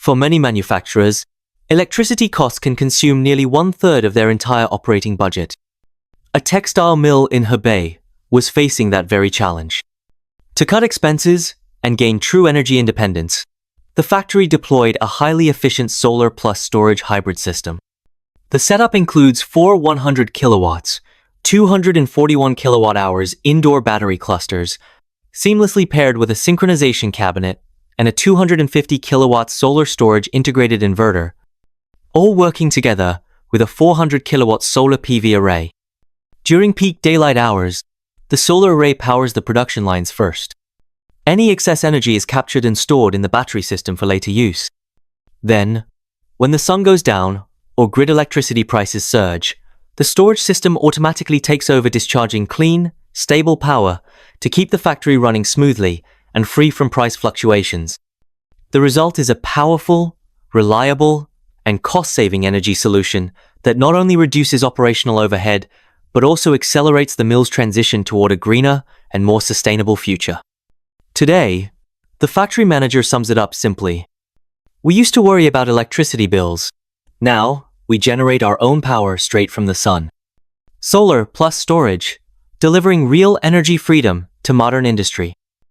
For many manufacturers, electricity costs can consume nearly one-third of their entire operating budget. A textile mill in Hebei was facing that very challenge. To cut expenses and gain true energy independence, the factory deployed a highly efficient solar plus storage hybrid system. The setup includes four 100 kilowatts, 241 kilowatt-hours indoor battery clusters, seamlessly paired with a synchronization cabinet and a 250 kilowatt solar storage integrated inverter, all working together with a 400 kilowatt solar PV array. During peak daylight hours, the solar array powers the production lines first. Any excess energy is captured and stored in the battery system for later use. Then, when the sun goes down or grid electricity prices surge, the storage system automatically takes over, discharging clean, stable power to keep the factory running smoothly and free from price fluctuations. The result is a powerful, reliable, and cost-saving energy solution that not only reduces operational overhead, but also accelerates the mill's transition toward a greener and more sustainable future. Today, the factory manager sums it up simply. We used to worry about electricity bills. Now, we generate our own power straight from the sun. Solar plus storage, delivering real energy freedom to modern industry.